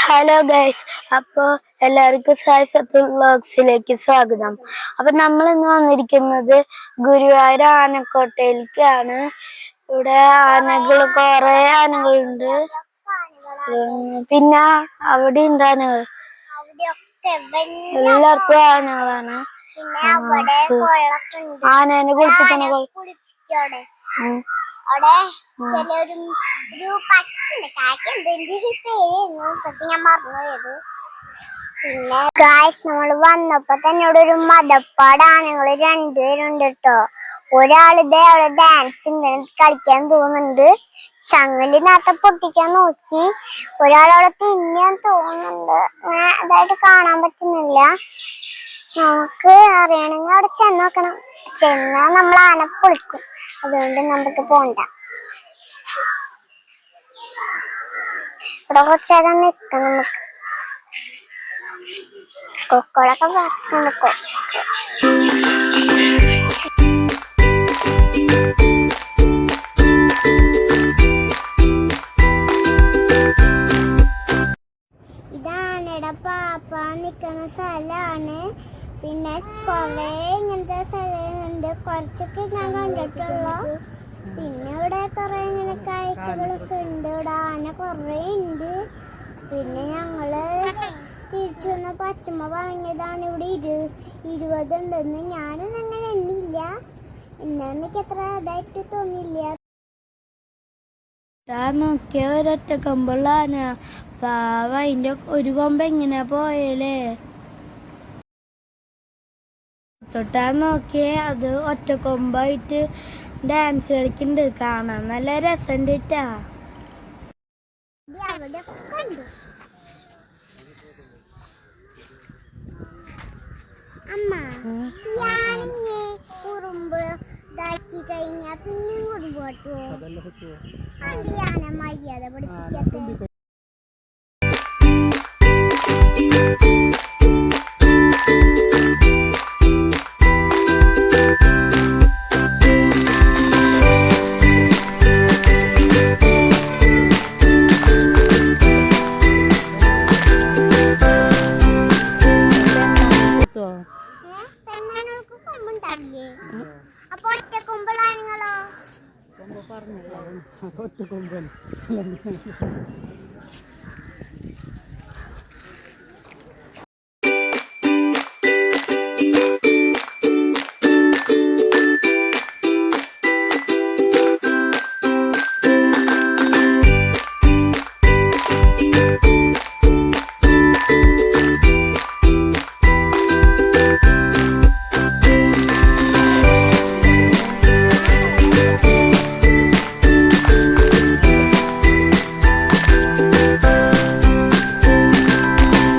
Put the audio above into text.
Hello guys, അപ്പോൾ എല്ലാവർക്കും സായ് സത്തുൽ വ്ളോഗ്സിലേക്ക് സ്വാഗതം. അപ്പം നമ്മൾ ഇന്ന് വന്നിരിക്കുന്നത് ഗുരുവായൂർ ആനക്കോട്ടയിലേക്കാണ്. ഇവിടെ കുറേ ആനകളുണ്ട്. പിന്നെ അവിടെ ഉണ്ട് ആനകൾ, എല്ലാവർക്കും ആനകളാണ്. ആനേനെ കുളിപ്പിക്കണ അവിടെ ചിലൊരു പക്ഷിന്റെ പക്ഷെ ഞാൻ മറന്നുപോയത്. പിന്നെ ഗായ്സ്, നമ്മൾ വന്നപ്പോ തന്നെ ഇവിടെ ഒരു മതപ്പാട് ആനകള് രണ്ടുപേരുണ്ട് കേട്ടോ. ഒരാളിതേ അവിടെ ഡാൻസ് ഇങ്ങനെ കളിക്കാൻ തോന്നുന്നുണ്ട്, ചങ്ങലിനകത്ത് പൊട്ടിക്കാൻ നോക്കി. ഒരാളവിടെ തിന്നാൻ തോന്നുന്നുണ്ട്, അങ്ങനെ അതായിട്ട് കാണാൻ പറ്റുന്നില്ല. നമുക്ക് അറിയണമെങ്കിൽ അവിടെ ചെന്ന് നോക്കണം. ചെന്നാൽ നമ്മൾ ആന പൊളിക്കും, അതുകൊണ്ട് നമുക്ക് പോണ്ട. ഇവിടെ കുറച്ചേരം നിൽക്കാം നമുക്ക്. കൊക്കോളൊക്കെ വറക്കും. ഇതാനയുടെ പാപ്പ നിൽക്കുന്ന സ്ഥലമാണ്. പിന്നെ കുറേ ഇങ്ങനത്തെ സ്ഥലങ്ങളുണ്ട്, കുറച്ചൊക്കെ ഞാൻ കണ്ടിട്ടുള്ളൂ. പിന്നെ ഇവിടെ കുറേ ഇങ്ങനെ കാഴ്ചകളൊക്കെ ഉണ്ട്. ഇവിടെ ആന കുറേ ഉണ്ട്. പിന്നെ ഞങ്ങള് തിരിച്ചു വന്നപ്പോൾ അച്ഛമ്മ പറഞ്ഞതാണ് ഇവിടെ 20 ഉണ്ടെന്ന്. ഞാനൊന്നും അങ്ങനെ എണ്ണിയില്ല, എനിക്ക് അത്ര ഇതായിട്ട് തോന്നിയില്ല. നോക്കിയ ഒരൊറ്റ കമ്പുള്ള ആന, പാവ. അതിന്റെ ഒരു കൊമ്പ് എങ്ങനെയാ പോയല്ലേ. തൊട്ടാ നോക്കിയേ, അത് ഒറ്റക്കൊമ്പായിട്ട് ഡാൻസ് കളിക്കുന്നുണ്ട്. കാണാൻ നല്ല രസമുണ്ട് ട്ടാ. അമ്മ കുറുമ്പ് ഇതാക്കി കഴിഞ്ഞാ പിന്നെയും കുറുമ്പ് പറ്റുമോ? അതിയാന മര്യാദ പഠിപ്പിക്കാത്ത. അപ്പൊ ഒറ്റക്കൊമ്പളാ നിങ്ങളോ?